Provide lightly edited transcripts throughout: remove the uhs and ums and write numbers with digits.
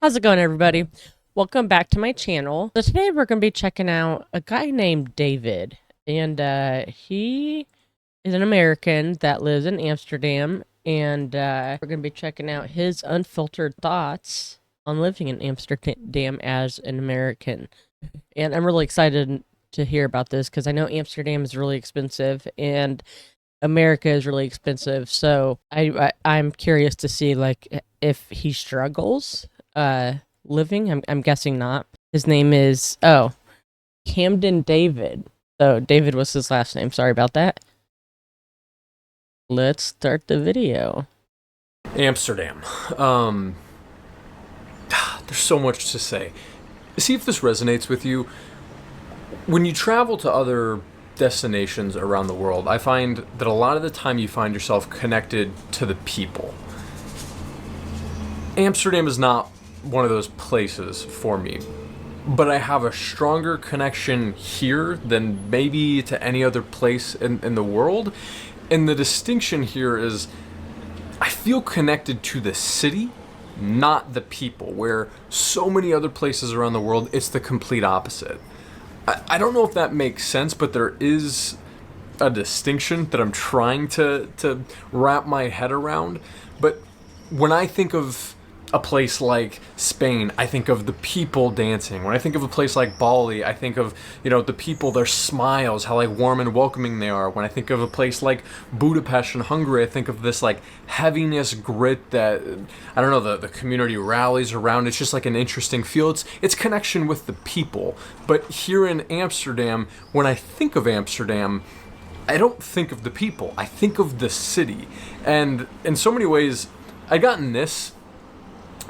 How's it going, everybody? Welcome back to my channel. So today we're going to be checking out a guy named David, and he is an American that lives in Amsterdam, and we're going to be checking out his unfiltered thoughts on living in Amsterdam as an American. And I'm really excited to hear about this because I know Amsterdam is really expensive and America is really expensive. So I'm curious to see like if he struggles living. I'm guessing not. His name is Camden David. So David was his last name. Sorry about that. Let's start the video. Amsterdam. There's so much to say. See if this resonates with you. When you travel to other destinations around the world, I find that a lot of the time you find yourself connected to the people. Amsterdam is not one of those places for me, but I have a stronger connection here than maybe to any other place in the world. And the distinction here is I feel connected to the city, not the people, where so many other places around the world, it's the complete opposite. I don't know if that makes sense, but there is a distinction that I'm trying to wrap my head around. But when I think of a place like Spain, I think of the people dancing. When I think of a place like Bali, I think of, the people, their smiles, how like warm and welcoming they are. When I think of a place like Budapest in Hungary, I think of this like heaviness, grit that, I don't know, the community rallies around. It's just like an interesting feel. It's connection with the people. But here in Amsterdam, when I think of Amsterdam, I don't think of the people. I think of the city. And in so many ways, I gotten this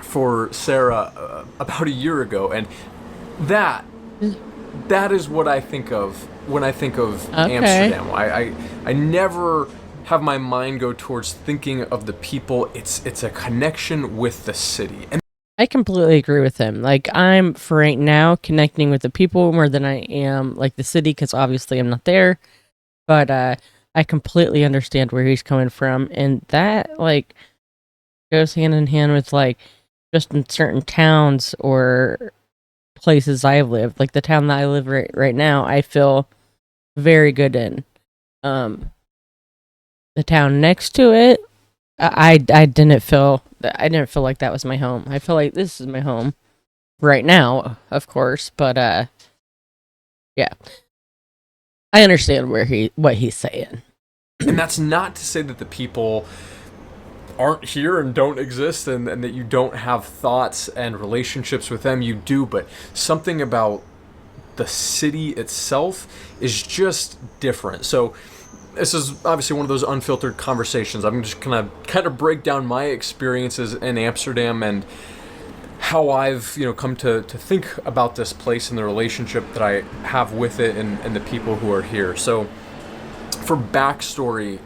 for Sarah about a year ago, and that is what I think of when I think of Amsterdam. I never have my mind go towards thinking of the people. It's a connection with the city. And I completely agree with him. Like, I'm, for right now, connecting with the people more than I am, like, the city, because obviously I'm not there. But I completely understand where he's coming from. And that, like, goes hand in hand with, like, just in certain towns or places I've lived. Like, the town that I live right now, I feel very good in. The town next to it, I didn't feel like that was my home. I feel like this is my home right now, of course, but yeah. I understand what he's saying. and that's not to say that the people aren't here and don't exist, and that you don't have thoughts and relationships with them. You do, but something about the city itself is just different. So this is obviously one of those unfiltered conversations. I'm just gonna kind of break down my experiences in Amsterdam and how I've come to think about this place and the relationship that I have with it, and the people who are here. So for backstory,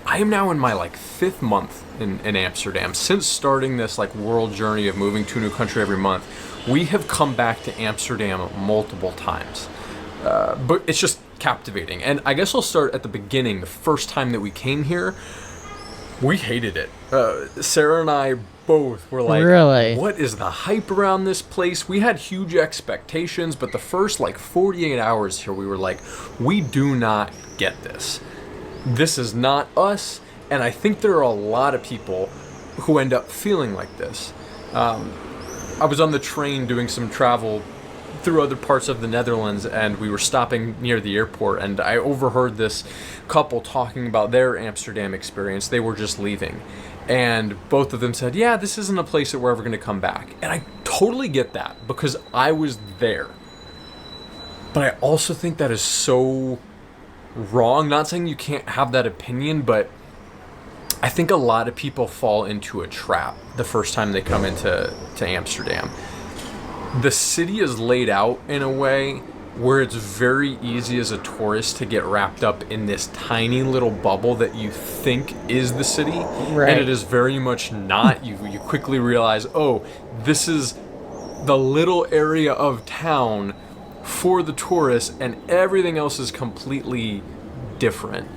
I am now in my like 5th month in Amsterdam. Since starting this like world journey of moving to a new country every month, we have come back to Amsterdam multiple times. But it's just captivating. And I guess I'll start at the beginning. The first time that we came here, we hated it. Sarah and I both were like, Really? what is the hype around this place? We had huge expectations, but the first like 48 hours here, we were like, we do not get this. This is not us. And I think there are a lot of people who end up feeling like this. I was on the train doing some travel through other parts of the Netherlands, and we were stopping near the airport, and I overheard this couple talking about their Amsterdam experience. They were just leaving, and both of them said, yeah, this isn't a place that we're ever going to come back. And I totally get that because I was there. But I also think that is so wrong. Not saying you can't have that opinion, but I think a lot of people fall into a trap the first time they come into Amsterdam. The city is laid out in a way where it's very easy as a tourist to get wrapped up in this tiny little bubble that you think is the city. Right. And it is very much not. You quickly realize, oh, this is the little area of town for the tourists, and everything else is completely different.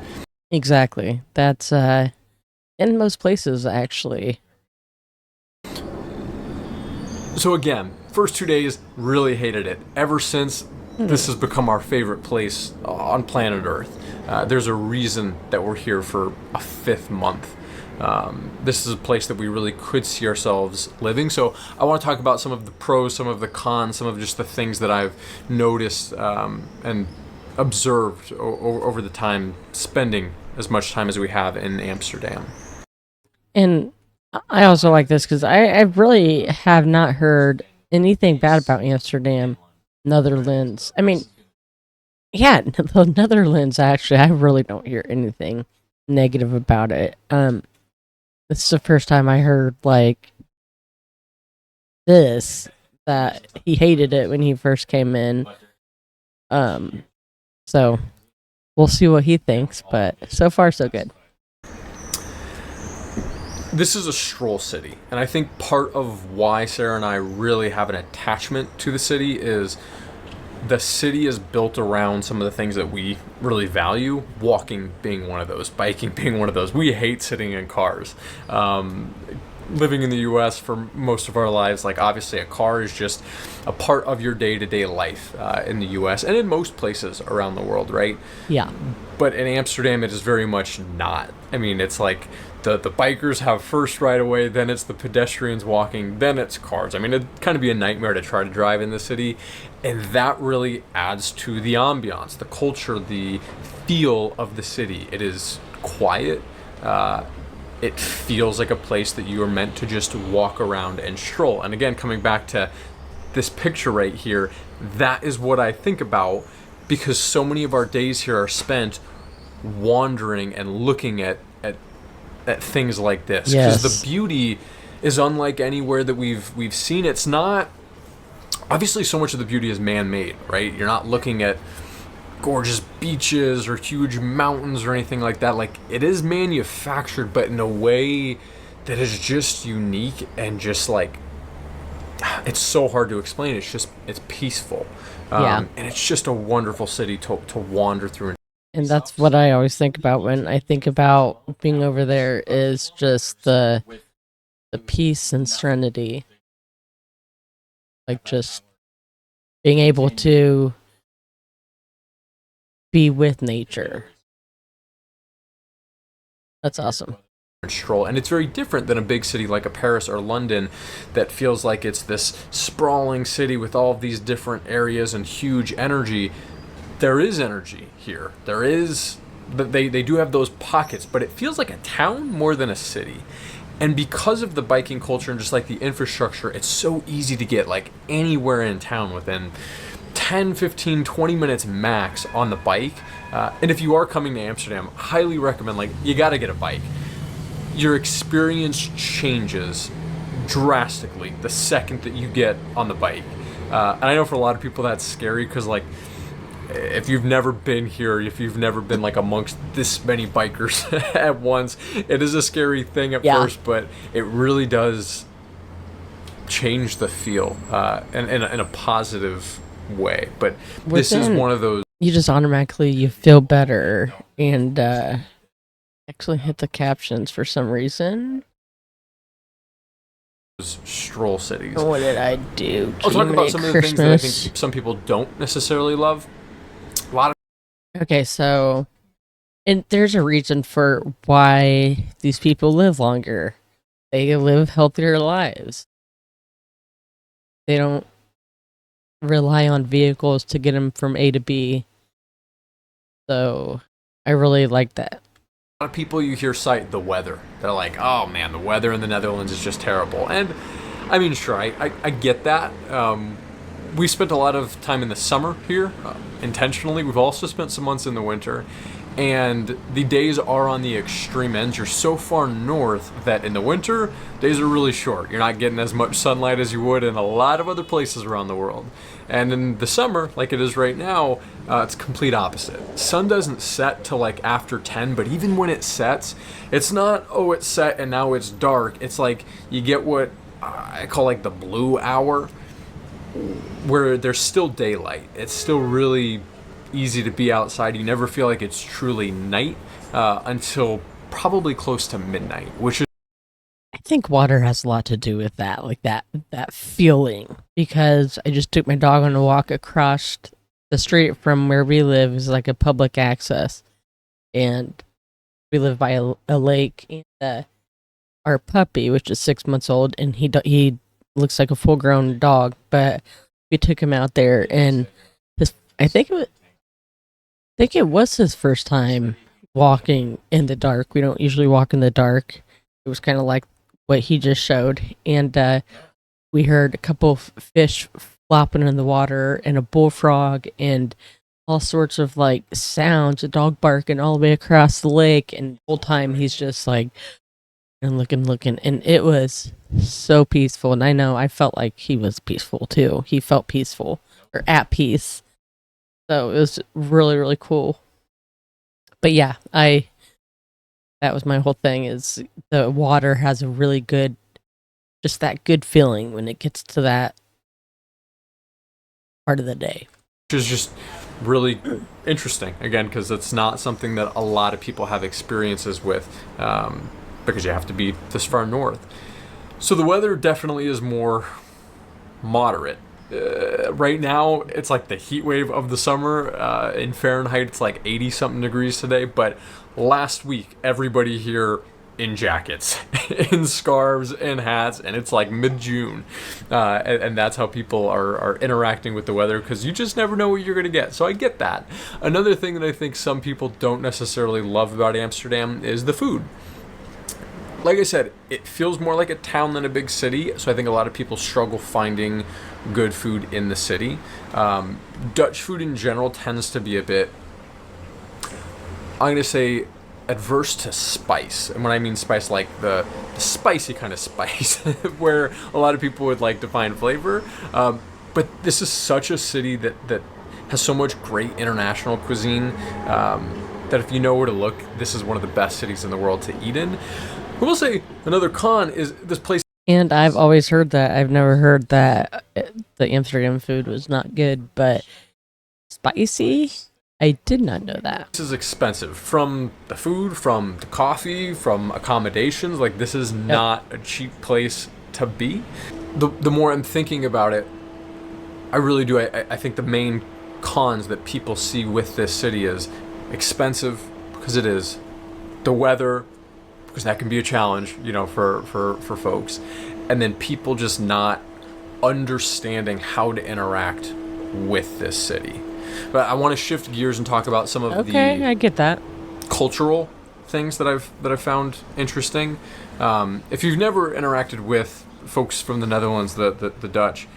Exactly. That's in most places, actually. So again, first 2 days, really hated it. Ever since, this has become our favorite place on planet Earth. There's a reason that we're here for a fifth month. This is a place that we really could see ourselves living. So I want to talk about some of the pros, some of the cons, some of just the things that I've noticed and observed over the time spending as much time as we have in Amsterdam. And I also like this because I really have not heard anything bad about Amsterdam, Netherlands. I mean, yeah, the Netherlands, actually, I really don't hear anything negative about it. This is the first time I heard, like, this, that he hated it when he first came in. So we'll see what he thinks, but so far so good. This is a stroll city, and I think part of why Sarah and I really have an attachment to the city is the city is built around some of the things that we really value, walking being one of those, biking being one of those. We hate sitting in cars. Living in the US for most of our lives, like obviously a car is just a part of your day-to-day life in the US and in most places around the world, right? Yeah. But in Amsterdam, it is very much not. I mean, it's like the bikers have first right away, then it's the pedestrians walking, then it's cars. I mean, it'd kind of be a nightmare to try to drive in the city. And that really adds to the ambiance, the culture, the feel of the city. It is quiet. It feels like a place that you are meant to just walk around and stroll. And again, coming back to this picture right here, that is what I think about, because so many of our days here are spent wandering and looking at things like this. Because Yes. the beauty is unlike anywhere that we've seen. It's not, obviously so much of the beauty is man-made, right? You're not looking at gorgeous beaches or huge mountains or anything like that. Like, it is manufactured, but in a way that is just unique and just like, it's so hard to explain. It's peaceful. Yeah. And it's just a wonderful city to wander through. And that's what I always think about when I think about being over there, is just the peace and serenity. Like, just being able to be with nature. That's awesome. Stroll, and it's very different than a big city like a Paris or London that feels like it's this sprawling city with all of these different areas and huge energy. There is energy here. There is, but they do have those pockets, but it feels like a town more than a city. And because of the biking culture and just like the infrastructure, it's so easy to get like anywhere in town within 10, 15, 20 minutes max on the bike. And if you are coming to Amsterdam, highly recommend, like, you got to get a bike. Your experience changes drastically the second that you get on the bike. And I know for a lot of people that's scary because, like, if you've never been here, if you've never been like amongst this many bikers at once, it is a scary thing at first, but it really does change the feel in a positive way. But this is one of those. You just automatically, you feel better, and actually hit the captions for some reason. Stroll cities. What did I do? I'll talk about some of the things that I think some people don't necessarily love. A lot of. Okay, so, and there's a reason for why these people live longer. They live healthier lives. They don't rely on vehicles to get them from A to B. So I really like that. A lot of people you hear cite the weather. They're like, oh man, the weather in the Netherlands is just terrible. And I mean, sure, I get that. We spent a lot of time in the summer here, intentionally. We've also spent some months in the winter. And the days are on the extreme ends. You're so far north that in the winter, days are really short. You're not getting as much sunlight as you would in a lot of other places around the world. And in the summer, like it is right now, it's complete opposite. Sun doesn't set till like after 10, but even when it sets, it's not, oh, it's set and now it's dark. It's like you get what I call like the blue hour, where there's still daylight. It's still really easy to be outside. You never feel like it's truly night until probably close to midnight, which is. I think water has a lot to do with that, like that feeling. Because I just took my dog on a walk across the street from where we live is like a public access, and we live by a lake. And our puppy, which is 6 months old, and he looks like a full grown dog, but we took him out there, and his I think it was his first time walking in the dark. We don't usually walk in the dark. It was kind of like what he just showed, and we heard a couple of fish flopping in the water, and a bullfrog, and all sorts of like sounds, a dog barking all the way across the lake, and the whole time he's just like and looking, and it was so peaceful. And I know I felt like he was peaceful too. He felt peaceful or at peace, so it was really really cool. But yeah, I that was my whole thing. Is the water has a really good, just that good feeling when it gets to that part of the day. Which is just really interesting, again, because it's not something that a lot of people have experiences with, because you have to be this far north. So the weather definitely is more moderate. Right now, it's like the heat wave of the summer. In Fahrenheit, it's like 80 something degrees today. But last week, everybody here in jackets, in scarves, and hats, and it's like mid-June. And that's how people are interacting with the weather, because you just never know what you're going to get. So I get that. Another thing that I think some people don't necessarily love about Amsterdam is the food. Like I said, it feels more like a town than a big city, so I think a lot of people struggle finding good food in the city. Dutch food in general tends to be a bit, I'm going to say, adverse to spice. And when I mean spice, like the spicy kind of spice, where a lot of people would like to find flavor. But this is such a city that has so much great international cuisine, that if you know where to look, this is one of the best cities in the world to eat in. I will say another con is this place. And I've always heard that. I've never heard that the Amsterdam food was not good, but spicy? I did not know that. This is expensive. From the food, from the coffee, from accommodations. Like, this is not a cheap place to be. The more I'm thinking about it, I really do. I think the main cons that people see with this city is expensive, because it is. The weather, because that can be a challenge, for folks. And then people just not understanding how to interact with this city. But I want to shift gears and talk about some of I get that. cultural things that I've found interesting. If you've never interacted with folks from the Netherlands, the Dutch,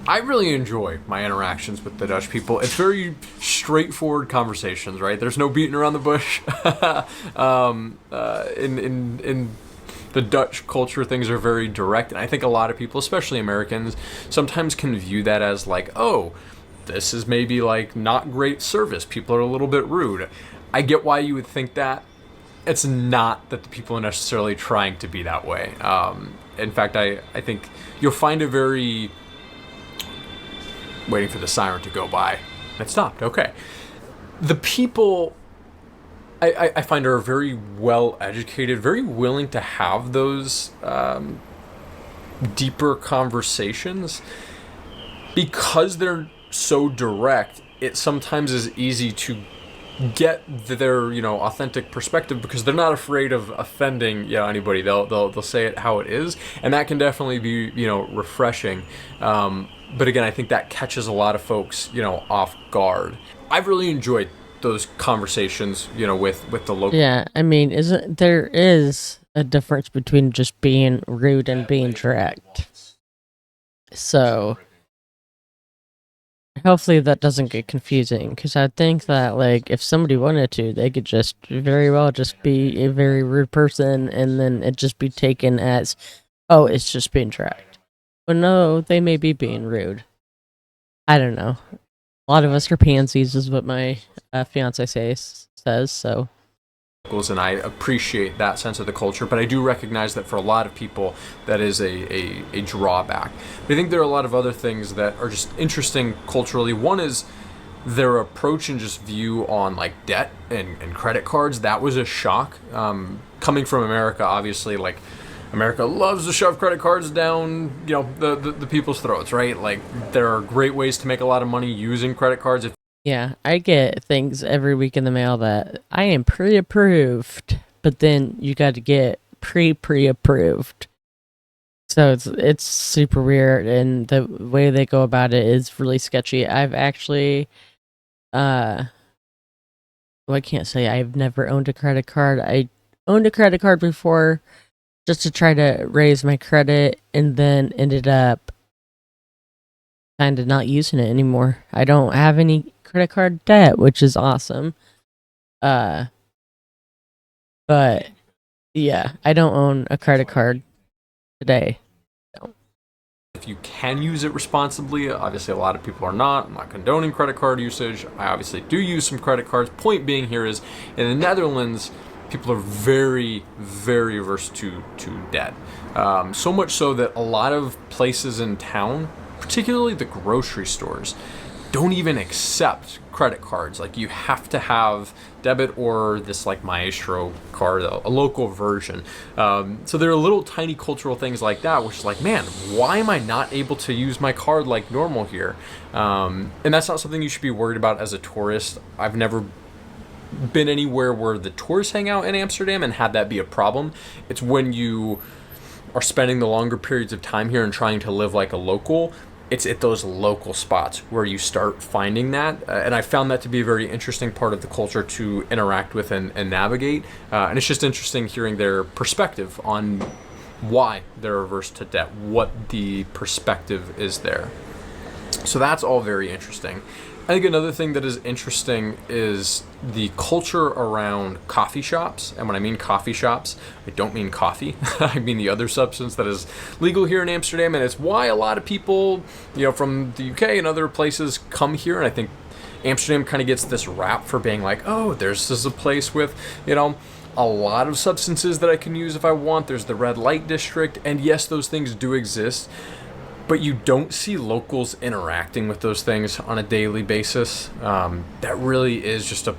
I really enjoy my interactions with the Dutch people. It's very straightforward conversations, right? There's no beating around the bush. In the Dutch culture, things are very direct, and I think a lot of people, especially Americans, sometimes can view that as like, oh, this is maybe like not great service. People are a little bit rude. I get why you would think that. It's not that the people are necessarily trying to be that way. In fact, I think you'll find a very... Waiting for the siren to go by. It stopped. Okay. The people I find are very well educated, very willing to have those deeper conversations. Because they're so direct, it sometimes is easy to get their authentic perspective, because they're not afraid of offending anybody. They'll say it how it is, and that can definitely be refreshing. But again, I think that catches a lot of folks off guard. I've really enjoyed those conversations with the local. Yeah, I mean, isn't there is a difference between just being rude and being direct. So hopefully that doesn't get confusing, because I think that like if somebody wanted to, they could just very well just be a very rude person, and then it just be taken as, oh, it's just being direct. But no, they may be being rude. I don't know. A lot of us are pansies, is what my fiance says. So And I appreciate that sense of the culture, but I do recognize that for a lot of people that is a drawback. But I think there are a lot of other things that are just interesting culturally. One is their approach and just view on like debt and credit cards. That was a shock. Coming from America, obviously, like America loves to shove credit cards down, the people's throats, right? Like, there are great ways to make a lot of money using credit cards. Yeah, I get things every week in the mail that I am pre-approved, but then you got to get pre-approved. So it's super weird, and the way they go about it is really sketchy. I've actually, well, I can't say I've never owned a credit card. I owned a credit card before just to try to raise my credit, and then ended up kind of not using it anymore. I don't have any credit card debt, which is awesome. Uh, but yeah, I don't own a credit card today. If you can use it responsibly, obviously a lot of people are not. I'm not condoning credit card usage. I obviously do use some credit cards. Point being here is, in the Netherlands, people are very, very averse to debt. So much so that a lot of places in town, particularly the grocery stores, don't even accept credit cards. Like, you have to have debit or this like Maestro card, a local version. So there are little tiny cultural things like that, which is like, man, why am I not able to use my card like normal here? And that's not something you should be worried about as a tourist. I've never been anywhere where the tourists hang out in Amsterdam and had that be a problem. It's when you are spending the longer periods of time here and trying to live like a local, it's at those local spots where you start finding that. And I found that to be a very interesting part of the culture to interact with and navigate. And it's just interesting hearing their perspective on why they're averse to debt, what the perspective is there. So that's all very interesting. I think another thing that is interesting is the culture around coffee shops. And when I mean coffee shops, I don't mean coffee. I mean the other substance that is legal here in Amsterdam. And it's why a lot of people, from the UK and other places come here. And I think Amsterdam kind of gets this rap for being like, oh, this is a place with, a lot of substances that I can use if I want. There's the red light district. And yes, those things do exist. But you don't see locals interacting with those things on a daily basis. That really is just a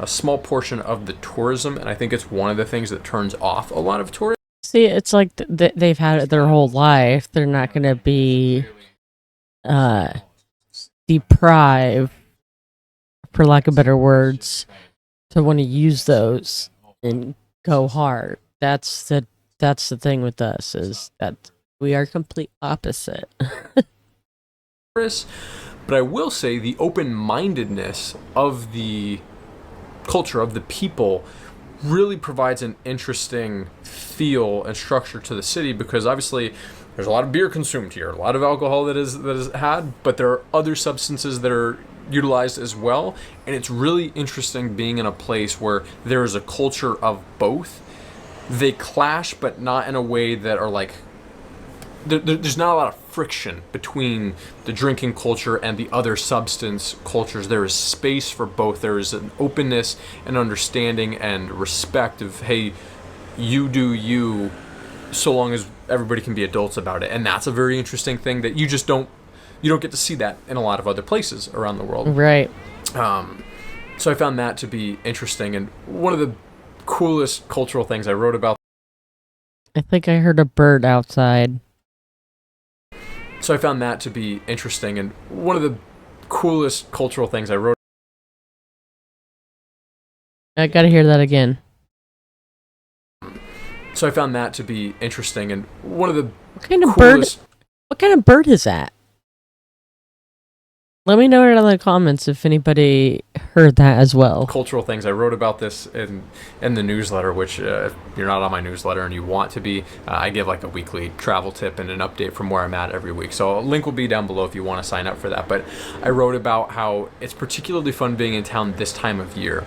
small portion of the tourism, and I think it's one of the things that turns off a lot of tourists. See, it's like they've had it their whole life. They're not going to be deprived, for lack of better words, to want to use those and go hard. That's the thing with us, is that we are complete opposite. But I will say the open-mindedness of the culture, of the people, really provides an interesting feel and structure to the city, because obviously there's a lot of beer consumed here, a lot of alcohol that is had, but there are other substances that are utilized as well. And it's really interesting being in a place where there is a culture of both. They clash, but not in a way that are like, there's not a lot of friction between the drinking culture and the other substance cultures. There is space for both. There is an openness and understanding and respect of, hey, you do you, so long as everybody can be adults about it. And that's a very interesting thing that you don't get to see that in a lot of other places around the world. Right. So I found that to be interesting. And one of the coolest cultural things I wrote about. I think I heard a bird outside. So I found that to be interesting, and one of the coolest cultural things I wrote. I gotta hear that again. So I found that to be interesting, and one of the What kind of coolest... bird? What kind of bird is that? Let me know in the comments if anybody heard that as well. Cultural things. I wrote about this in the newsletter, which if you're not on my newsletter and you want to be, I give like a weekly travel tip and an update from where I'm at every week. So a link will be down below if you want to sign up for that. But I wrote about how it's particularly fun being in town this time of year,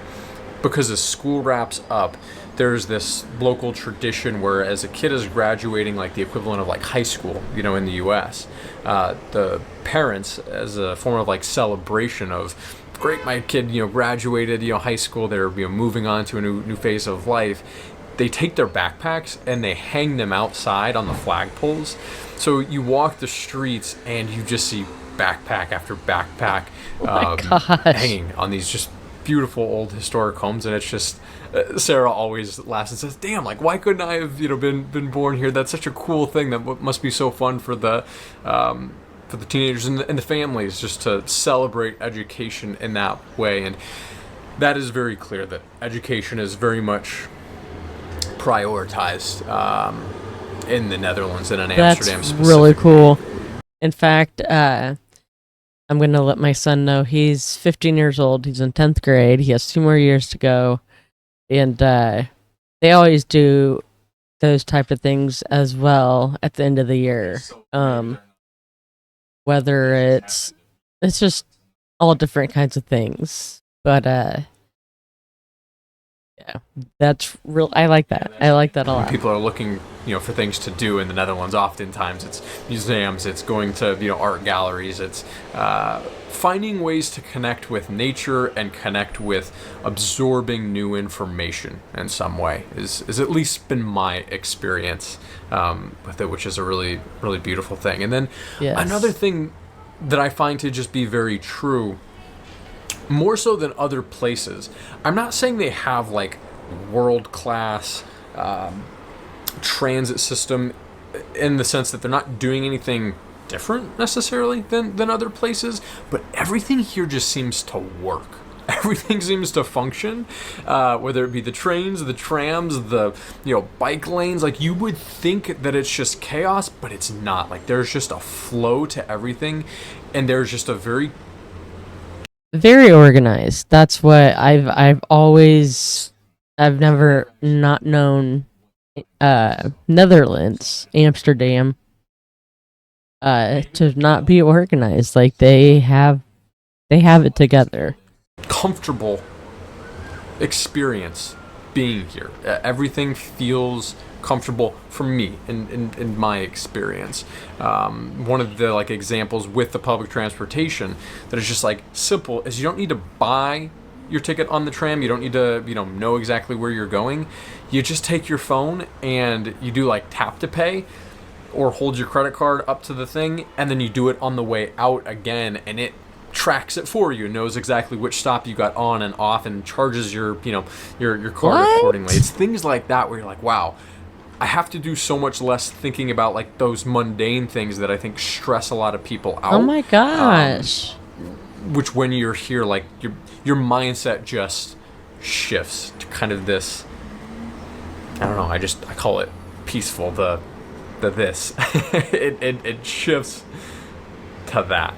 because as school wraps up, there's this local tradition where, as a kid is graduating, like the equivalent of like high school, in the US, the parents, as a form of like celebration of, great, my kid, graduated, high school, they're moving on to a new phase of life, they take their backpacks and they hang them outside on the flagpoles. So you walk the streets and you just see backpack after backpack Oh my gosh. hanging on these just beautiful old historic homes, and it's just Sarah always laughs and says, "Damn, like why couldn't I have been born here? That's such a cool thing. That must be so fun for the teenagers and the families just to celebrate education in that way." And that is very clear that education is very much prioritized in the Netherlands and in That's Amsterdam really specifically. cool. In fact, I'm going to let my son know he's 15 years old. He's in 10th grade. He has 2 more years to go. And they always do those type of things as well at the end of the year. Whether it's just all different kinds of things. But yeah, that's real. I like that. I like that a When lot. people are looking, for things to do in the Netherlands, oftentimes it's museums, it's going to, art galleries, it's finding ways to connect with nature and connect with absorbing new information in some way is at least been my experience with it, which is a really, really beautiful thing. And then Yes. another thing that I find to just be very true, more so than other places. I'm not saying they have like world class transit system in the sense that they're not doing anything different necessarily than other places, but everything here just seems to work. Everything seems to function, whether it be the trains, the trams, the bike lanes. Like you would think that it's just chaos, but it's not. Like there's just a flow to everything, and there's just a Very organized. That's what I've never not known Netherlands, Amsterdam, to not be organized. Like they have it together. comfortable experience being here. Everything feels comfortable for me in my experience. One of the like examples with the public transportation that is just like simple is you don't need to buy your ticket on the tram. You don't need to know exactly where you're going. You just take your phone and you do like tap to pay or hold your credit card up to the thing, and then you do it on the way out again, and it tracks it for you, knows exactly which stop you got on and off, and charges your your card What? accordingly. It's things like that where you're like, wow, I have to do so much less thinking about like those mundane things that I think stress a lot of people out. Oh my gosh. Which when you're here, like your mindset just shifts to kind of this. I don't know. I call it peaceful. The this it shifts to that.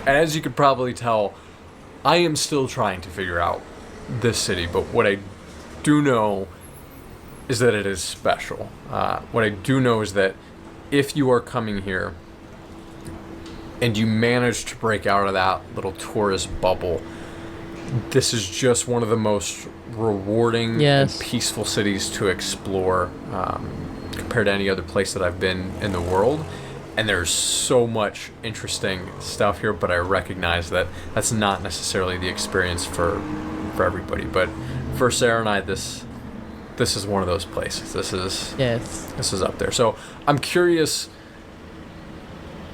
And as you could probably tell, I am still trying to figure out this city, but what I do know is that it is special. What I do know is that if you are coming here and you manage to break out of that little tourist bubble, this is just one of the most rewarding Yes. and peaceful cities to explore compared to any other place that I've been in the world. And there's so much interesting stuff here, but I recognize that that's not necessarily the experience for everybody. But for Sarah and I, this is one of those places. This is up there. So I'm curious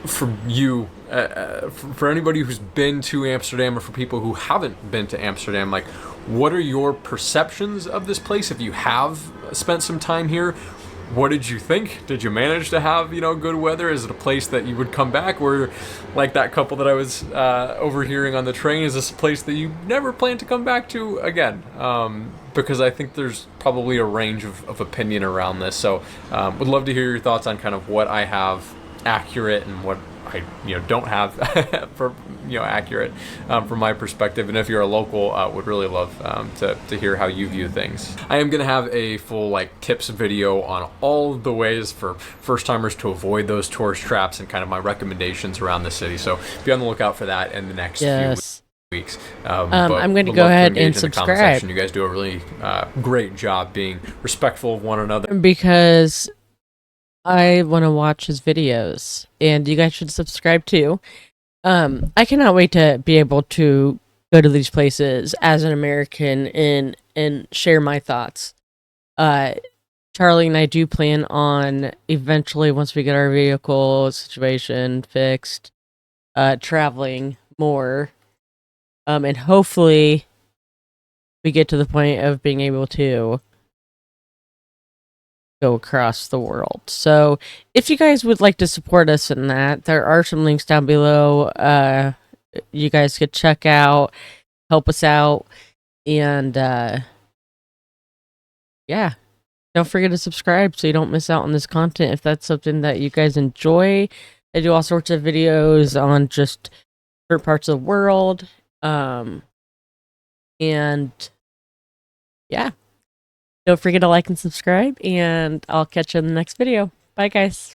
for you, for anybody who's been to Amsterdam, or for people who haven't been to Amsterdam, like, what are your perceptions of this place? If you have spent some time here, what did you think? Did you manage to have, good weather? Is it a place that you would come back? Or like that couple that I was overhearing on the train, is this a place that you never plan to come back to again? Because I think there's probably a range of opinion around this. So would love to hear your thoughts on kind of what I have accurate and what I don't have for accurate from my perspective. And if you're a local, would really love to hear how you view things. I am gonna have a full like tips video on all of the ways for first timers to avoid those tourist traps and kind of my recommendations around the city. So be on the lookout for that in the next few weeks. But I'm going to would go love ahead engage and in the comment subscribe section. You guys do a really great job being respectful of one another. because I want to watch his videos, and you guys should subscribe too. I cannot wait to be able to go to these places as an American and share my thoughts. Charlie and I do plan on eventually, once we get our vehicle situation fixed, traveling more And hopefully we get to the point of being able to go across the world. So if you guys would like to support us in that, there are some links down below. You guys could check out, help us out, and yeah. Don't forget to subscribe so you don't miss out on this content if that's something that you guys enjoy. I do all sorts of videos on just different parts of the world. And yeah, don't forget to like and subscribe, and I'll catch you in the next video. Bye, guys.